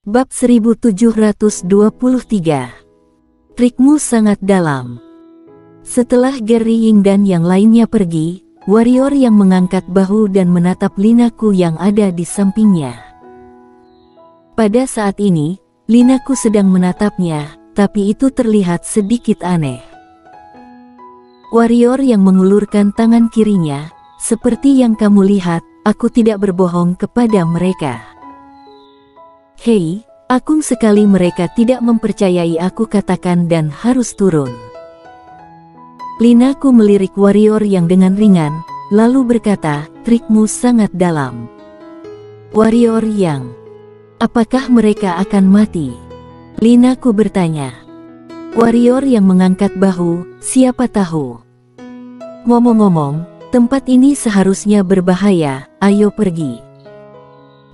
Bab 1723. Trikmu sangat dalam. Setelah Gary Ying dan yang lainnya pergi, warrior yang mengangkat bahu dan menatap Linaku yang ada di sampingnya. Pada saat ini, Linaku sedang menatapnya, tapi itu terlihat sedikit aneh. Warrior yang mengulurkan tangan kirinya, seperti yang kamu lihat, aku tidak berbohong kepada mereka. Hei, agung sekali mereka tidak mempercayai aku katakan dan harus turun. Linaku melirik warrior yang dengan ringan, lalu berkata, trikmu sangat dalam. Warrior yang, apakah mereka akan mati? Linaku bertanya. Warrior yang mengangkat bahu, siapa tahu. Ngomong-ngomong, tempat ini seharusnya berbahaya, ayo pergi.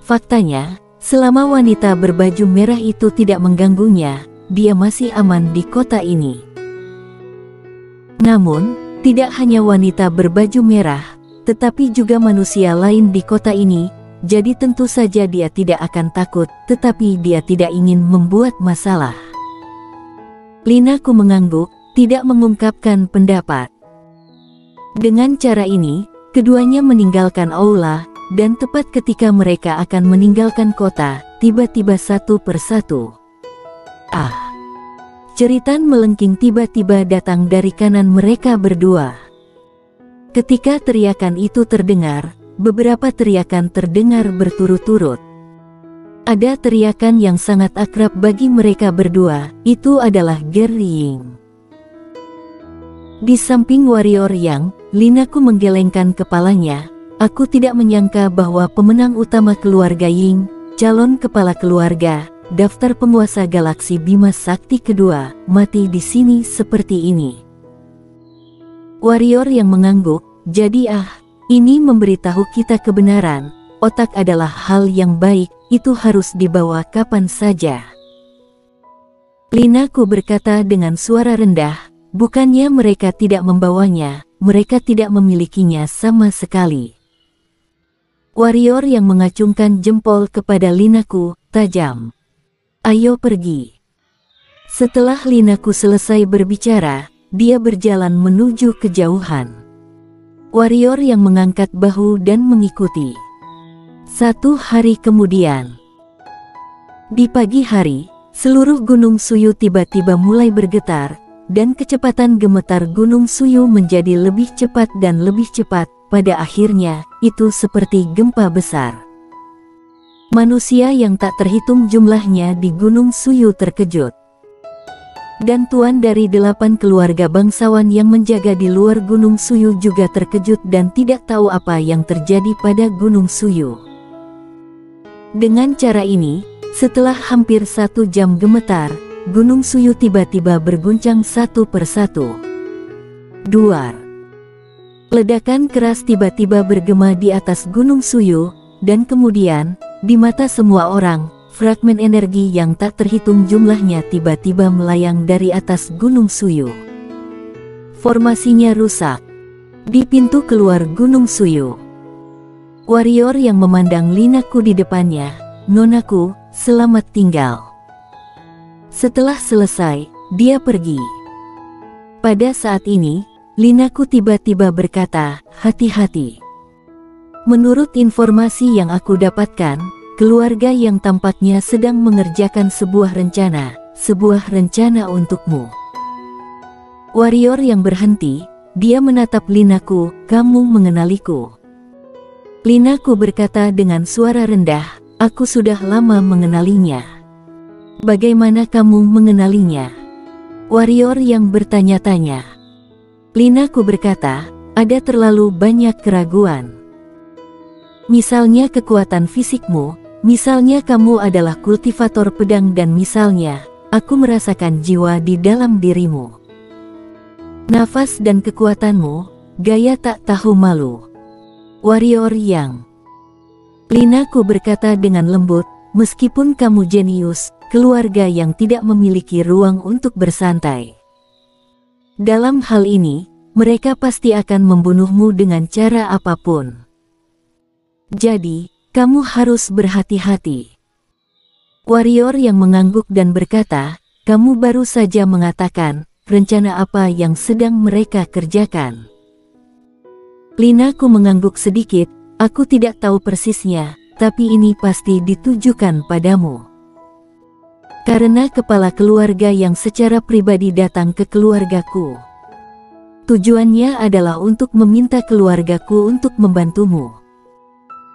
Faktanya, selama wanita berbaju merah itu tidak mengganggunya, dia masih aman di kota ini. Namun, tidak hanya wanita berbaju merah, tetapi juga manusia lain di kota ini, jadi tentu saja dia tidak akan takut, tetapi dia tidak ingin membuat masalah. Linaku mengangguk, tidak mengungkapkan pendapat. Dengan cara ini, keduanya meninggalkan aula, dan tepat ketika mereka akan meninggalkan kota, tiba-tiba satu persatu. Jeritan melengking tiba-tiba datang dari kanan mereka berdua. Ketika teriakan itu terdengar, beberapa teriakan terdengar berturut-turut. Ada teriakan yang sangat akrab bagi mereka berdua, itu adalah Gary Ying. Di samping warrior yang, Linaku menggelengkan kepalanya. Aku tidak menyangka bahwa pemenang utama keluarga Ying, calon kepala keluarga, daftar penguasa galaksi Bima Sakti kedua, mati di sini seperti ini. Warrior yang mengangguk, jadi ini memberitahu kita kebenaran, otak adalah hal yang baik, itu harus dibawa kapan saja. Linaku berkata dengan suara rendah, bukannya mereka tidak membawanya, mereka tidak memilikinya sama sekali. Warrior yang mengacungkan jempol kepada Linaku, tajam. Ayo pergi. Setelah Linaku selesai berbicara, dia berjalan menuju kejauhan. Warrior yang mengangkat bahu dan mengikuti. 1 hari kemudian. Di pagi hari, seluruh Gunung Suyu tiba-tiba mulai bergetar, dan kecepatan gemetar Gunung Suyu menjadi lebih cepat dan lebih cepat. Pada akhirnya, itu seperti gempa besar. Manusia yang tak terhitung jumlahnya di Gunung Suyu terkejut. Dan tuan dari 8 keluarga bangsawan yang menjaga di luar Gunung Suyu juga terkejut dan tidak tahu apa yang terjadi pada Gunung Suyu. Dengan cara ini, setelah hampir 1 jam gemetar, Gunung Suyu tiba-tiba berguncang satu persatu. Duar. Ledakan keras tiba-tiba bergema di atas Gunung Suyu, dan kemudian, di mata semua orang, fragmen energi yang tak terhitung jumlahnya tiba-tiba melayang dari atas Gunung Suyu. Formasinya rusak. Di pintu keluar Gunung Suyu, warrior yang memandang Linaku di depannya, Nonaku, selamat tinggal. Setelah selesai, dia pergi. Pada saat ini, Linaku tiba-tiba berkata, hati-hati. Menurut informasi yang aku dapatkan, keluarga yang tampaknya sedang mengerjakan sebuah rencana untukmu. Warrior yang berhenti, dia menatap Linaku, kamu mengenaliku. Linaku berkata dengan suara rendah, aku sudah lama mengenalinya. Bagaimana kamu mengenalinya? Warrior yang bertanya-tanya. Linaku berkata, ada terlalu banyak keraguan. Misalnya kekuatan fisikmu, misalnya kamu adalah kultivator pedang dan misalnya, aku merasakan jiwa di dalam dirimu. Nafas dan kekuatanmu, gaya tak tahu malu. Warrior yang. Linaku berkata dengan lembut, meskipun kamu jenius, keluarga yang tidak memiliki ruang untuk bersantai. Dalam hal ini, mereka pasti akan membunuhmu dengan cara apapun. Jadi, kamu harus berhati-hati. Warrior yang mengangguk dan berkata, "Kamu baru saja mengatakan, rencana apa yang sedang mereka kerjakan?" Linaku mengangguk sedikit, "Aku tidak tahu persisnya, tapi ini pasti ditujukan padamu. Karena kepala keluarga yang secara pribadi datang ke keluargaku. Tujuannya adalah untuk meminta keluargaku untuk membantumu.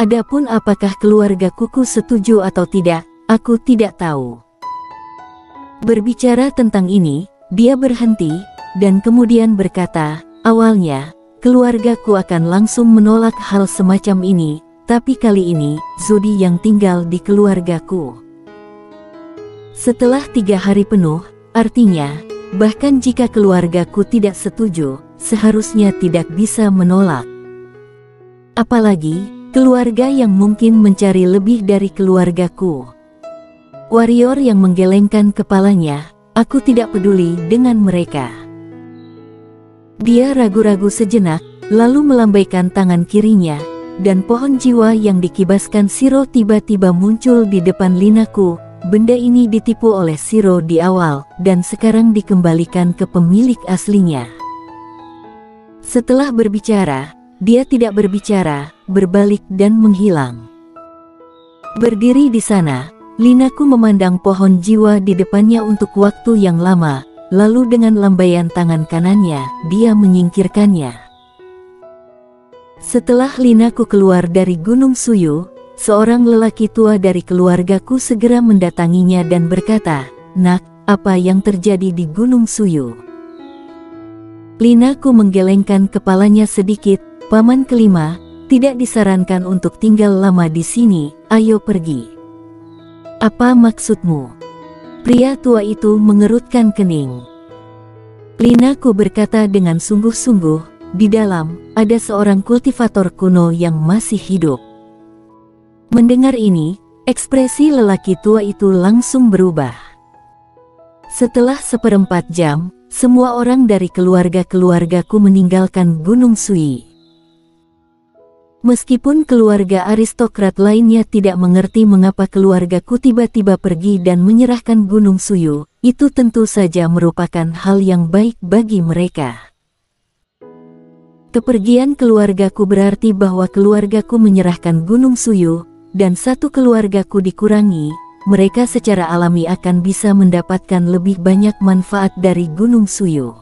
Adapun apakah keluargaku setuju atau tidak, aku tidak tahu." Berbicara tentang ini, dia berhenti, dan kemudian berkata, "Awalnya, keluargaku akan langsung menolak hal semacam ini, tapi kali ini, Zodi yang tinggal di keluargaku. Setelah 3 hari penuh, artinya, bahkan jika keluargaku tidak setuju, seharusnya tidak bisa menolak. Apalagi, keluarga yang mungkin mencari lebih dari keluargaku." Warrior yang menggelengkan kepalanya, "Aku tidak peduli dengan mereka." Dia ragu-ragu sejenak, lalu melambaikan tangan kirinya, dan pohon jiwa yang dikibaskan Shiro tiba-tiba muncul di depan Linaku. Benda ini ditipu oleh Shiro di awal, dan sekarang dikembalikan ke pemilik aslinya. Setelah berbicara, dia tidak berbicara, berbalik dan menghilang. Berdiri di sana, Linaku memandang pohon jiwa di depannya untuk waktu yang lama, lalu dengan lambaian tangan kanannya, dia menyingkirkannya. Setelah Linaku keluar dari Gunung Suyu, seorang lelaki tua dari keluargaku segera mendatanginya dan berkata, "Nak, apa yang terjadi di Gunung Suyu?" Linaku menggelengkan kepalanya sedikit, "Paman kelima, tidak disarankan untuk tinggal lama di sini, ayo pergi." "Apa maksudmu?" Pria tua itu mengerutkan kening. Linaku berkata dengan sungguh-sungguh, "Di dalam, ada seorang kultivator kuno yang masih hidup." Mendengar ini, ekspresi lelaki tua itu langsung berubah. Setelah 1/4 jam, semua orang dari keluarga-keluargaku meninggalkan Gunung Sui. Meskipun keluarga aristokrat lainnya tidak mengerti mengapa keluargaku tiba-tiba pergi dan menyerahkan Gunung Suyu, itu tentu saja merupakan hal yang baik bagi mereka. Kepergian keluargaku berarti bahwa keluargaku menyerahkan Gunung Suyu, dan satu keluargaku dikurangi, mereka secara alami akan bisa mendapatkan lebih banyak manfaat dari Gunung Suyu.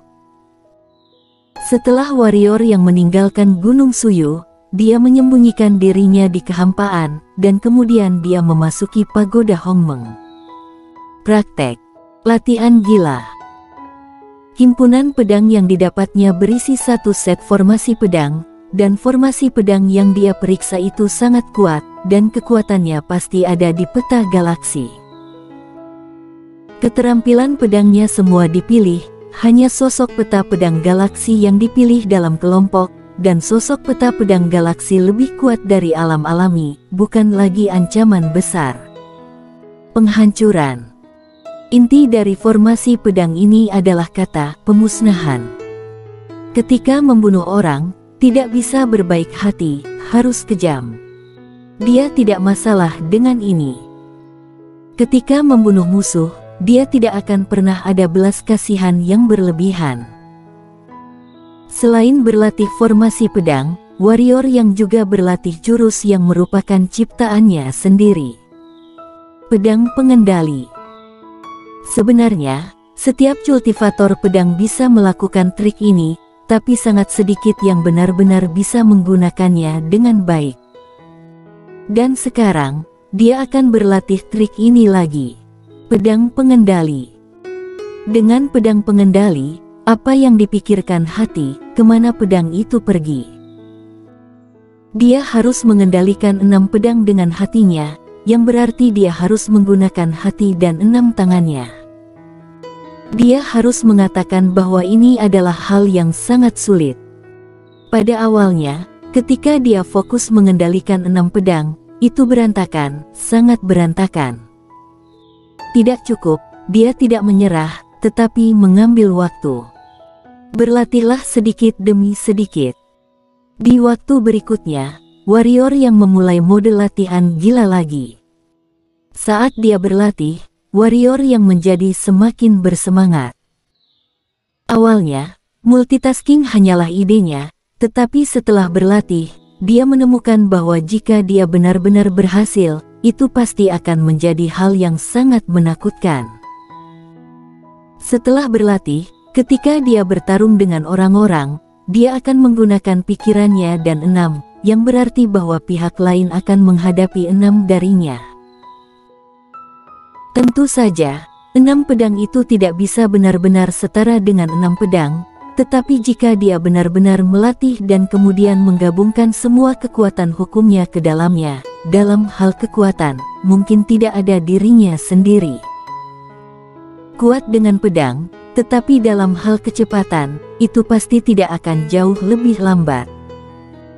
Setelah warrior yang meninggalkan Gunung Suyu, dia menyembunyikan dirinya di kehampaan, dan kemudian dia memasuki pagoda Hongmeng. Praktek latihan gila. Himpunan pedang yang didapatnya berisi 1 set formasi pedang, dan formasi pedang yang dia periksa itu sangat kuat, dan kekuatannya pasti ada di peta galaksi. Keterampilan pedangnya semua dipilih, hanya sosok peta pedang galaksi yang dipilih dalam kelompok, dan sosok peta pedang galaksi lebih kuat dari alam alami, bukan lagi ancaman besar. Penghancuran. Inti dari formasi pedang ini adalah kata pemusnahan. Ketika membunuh orang, tidak bisa berbaik hati, harus kejam. Dia tidak masalah dengan ini. Ketika membunuh musuh, dia tidak akan pernah ada belas kasihan yang berlebihan. Selain berlatih formasi pedang, warrior yang juga berlatih jurus yang merupakan ciptaannya sendiri. Pedang pengendali. Sebenarnya, setiap kultivator pedang bisa melakukan trik ini, tapi sangat sedikit yang benar-benar bisa menggunakannya dengan baik. Dan sekarang, dia akan berlatih trik ini lagi. Pedang pengendali. Dengan pedang pengendali, apa yang dipikirkan hati, kemana pedang itu pergi. Dia harus mengendalikan 6 pedang dengan hatinya, yang berarti dia harus menggunakan hati dan 6 tangannya. Dia harus mengatakan bahwa ini adalah hal yang sangat sulit. Pada awalnya, ketika dia fokus mengendalikan 6 pedang, itu berantakan, sangat berantakan. Tidak cukup, dia tidak menyerah, tetapi mengambil waktu. Berlatihlah sedikit demi sedikit. Di waktu berikutnya, warrior yang memulai mode latihan gila lagi. Saat dia berlatih, warrior yang menjadi semakin bersemangat. Awalnya, multitasking hanyalah idenya, tetapi setelah berlatih, dia menemukan bahwa jika dia benar-benar berhasil, itu pasti akan menjadi hal yang sangat menakutkan. Setelah berlatih, ketika dia bertarung dengan orang-orang, dia akan menggunakan pikirannya dan 6, yang berarti bahwa pihak lain akan menghadapi 6 darinya. Tentu saja, 6 pedang itu tidak bisa benar-benar setara dengan 6 pedang, tetapi jika dia benar-benar melatih dan kemudian menggabungkan semua kekuatan hukumnya ke dalamnya, dalam hal kekuatan, mungkin tidak ada dirinya sendiri. Kuat dengan pedang, tetapi dalam hal kecepatan, itu pasti tidak akan jauh lebih lambat.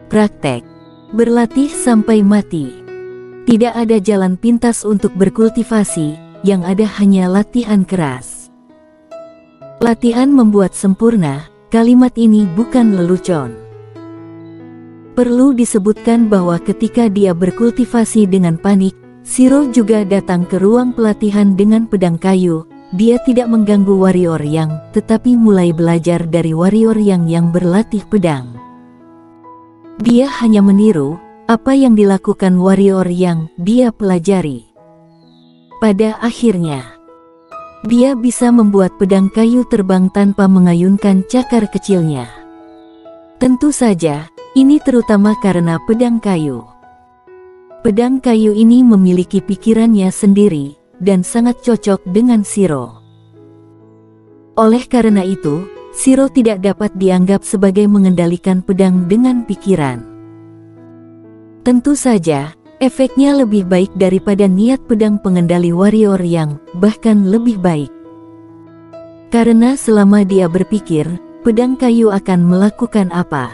Praktek. Berlatih sampai mati. Tidak ada jalan pintas untuk berkultivasi, yang ada hanya latihan keras. Latihan membuat sempurna, kalimat ini bukan lelucon. Perlu disebutkan bahwa ketika dia berkultivasi dengan panik, Shiro juga datang ke ruang pelatihan dengan pedang kayu. Dia tidak mengganggu warrior yang, tetapi mulai belajar dari warrior yang berlatih pedang. Dia hanya meniru apa yang dilakukan warrior yang dia pelajari. Pada akhirnya, dia bisa membuat pedang kayu terbang tanpa mengayunkan cakar kecilnya. Tentu saja, ini terutama karena pedang kayu. Pedang kayu ini memiliki pikirannya sendiri, dan sangat cocok dengan Shiro. Oleh karena itu, Shiro tidak dapat dianggap sebagai mengendalikan pedang dengan pikiran. Tentu saja, efeknya lebih baik daripada niat pedang pengendali warrior yang bahkan lebih baik. Karena selama dia berpikir, pedang kayu akan melakukan apa?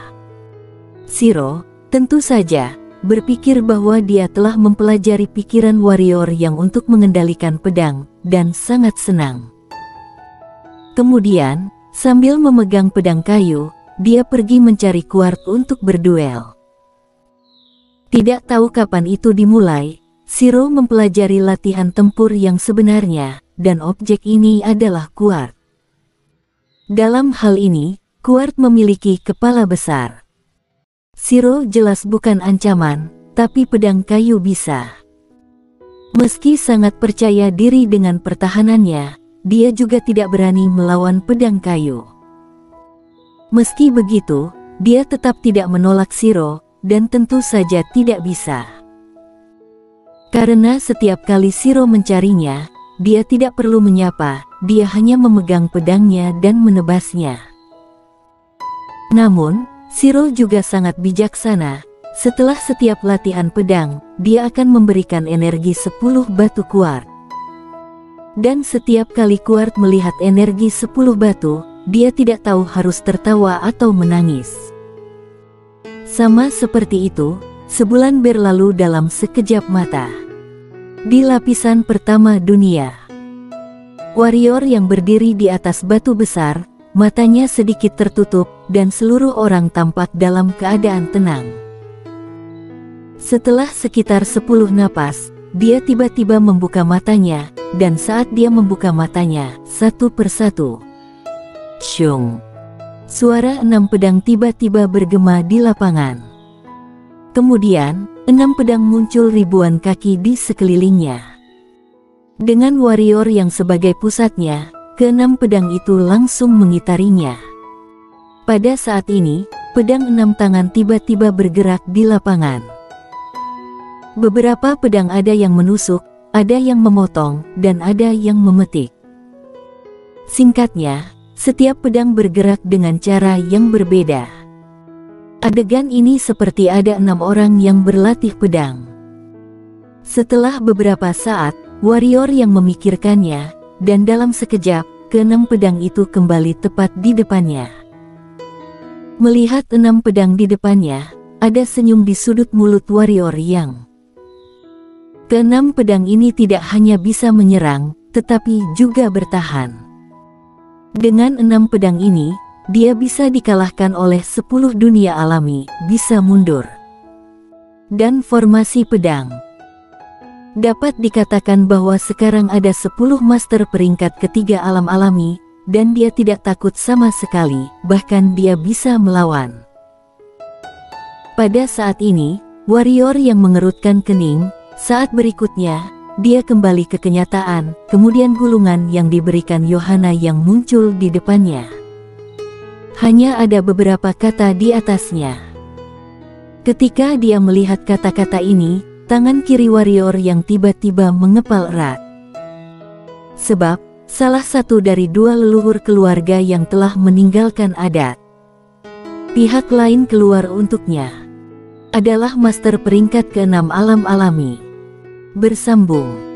Shiro, tentu saja, berpikir bahwa dia telah mempelajari pikiran warrior yang untuk mengendalikan pedang, dan sangat senang. Kemudian, sambil memegang pedang kayu, dia pergi mencari kuart untuk berduel. Tidak tahu kapan itu dimulai, Shiro mempelajari latihan tempur yang sebenarnya, dan objek ini adalah kuart. Dalam hal ini, kuart memiliki kepala besar. Shiro jelas bukan ancaman, tapi pedang kayu bisa. Meski sangat percaya diri dengan pertahanannya, dia juga tidak berani melawan pedang kayu. Meski begitu, dia tetap tidak menolak Shiro, dan tentu saja tidak bisa. Karena setiap kali Shiro mencarinya, dia tidak perlu menyapa, dia hanya memegang pedangnya dan menebasnya. Namun, Shiro juga sangat bijaksana. Setelah setiap latihan pedang, dia akan memberikan energi 10 batu kuart. Dan setiap kali kuart melihat energi 10 batu, dia tidak tahu harus tertawa atau menangis. Sama seperti itu, sebulan berlalu dalam sekejap mata. Di lapisan pertama dunia, warrior yang berdiri di atas batu besar, matanya sedikit tertutup, dan seluruh orang tampak dalam keadaan tenang. Setelah sekitar 10 napas, dia tiba-tiba membuka matanya, dan saat dia membuka matanya, satu persatu, syung, suara 6 pedang tiba-tiba bergema di lapangan. Kemudian, 6 pedang muncul ribuan kaki di sekelilingnya. Dengan warrior yang sebagai pusatnya, ke-6 pedang itu langsung mengitarinya. Pada saat ini, pedang 6 tangan tiba-tiba bergerak di lapangan. Beberapa pedang ada yang menusuk, ada yang memotong, dan ada yang memetik. Singkatnya, setiap pedang bergerak dengan cara yang berbeda. Adegan ini seperti ada 6 orang yang berlatih pedang. Setelah beberapa saat, warrior yang memikirkannya, dan dalam sekejap, ke-6 pedang itu kembali tepat di depannya. Melihat 6 pedang di depannya, ada senyum di sudut mulut warrior yang. Ke-6 pedang ini tidak hanya bisa menyerang, tetapi juga bertahan. Dengan 6 pedang ini, dia bisa dikalahkan oleh 10 dunia alami, bisa mundur. Dan formasi pedang. Dapat dikatakan bahwa sekarang ada 10 master peringkat ketiga alam alami, dan dia tidak takut sama sekali, bahkan dia bisa melawan. Pada saat ini, warrior yang mengerutkan kening, saat berikutnya, dia kembali ke kenyataan, kemudian gulungan yang diberikan Yohana yang muncul di depannya. Hanya ada beberapa kata di atasnya. Ketika dia melihat kata-kata ini, tangan kiri warrior yang tiba-tiba mengepal erat. Sebab, salah satu dari 2 leluhur keluarga yang telah meninggalkan adat. Pihak lain keluar untuknya. Adalah master peringkat ke-6 alam alami. Bersambung.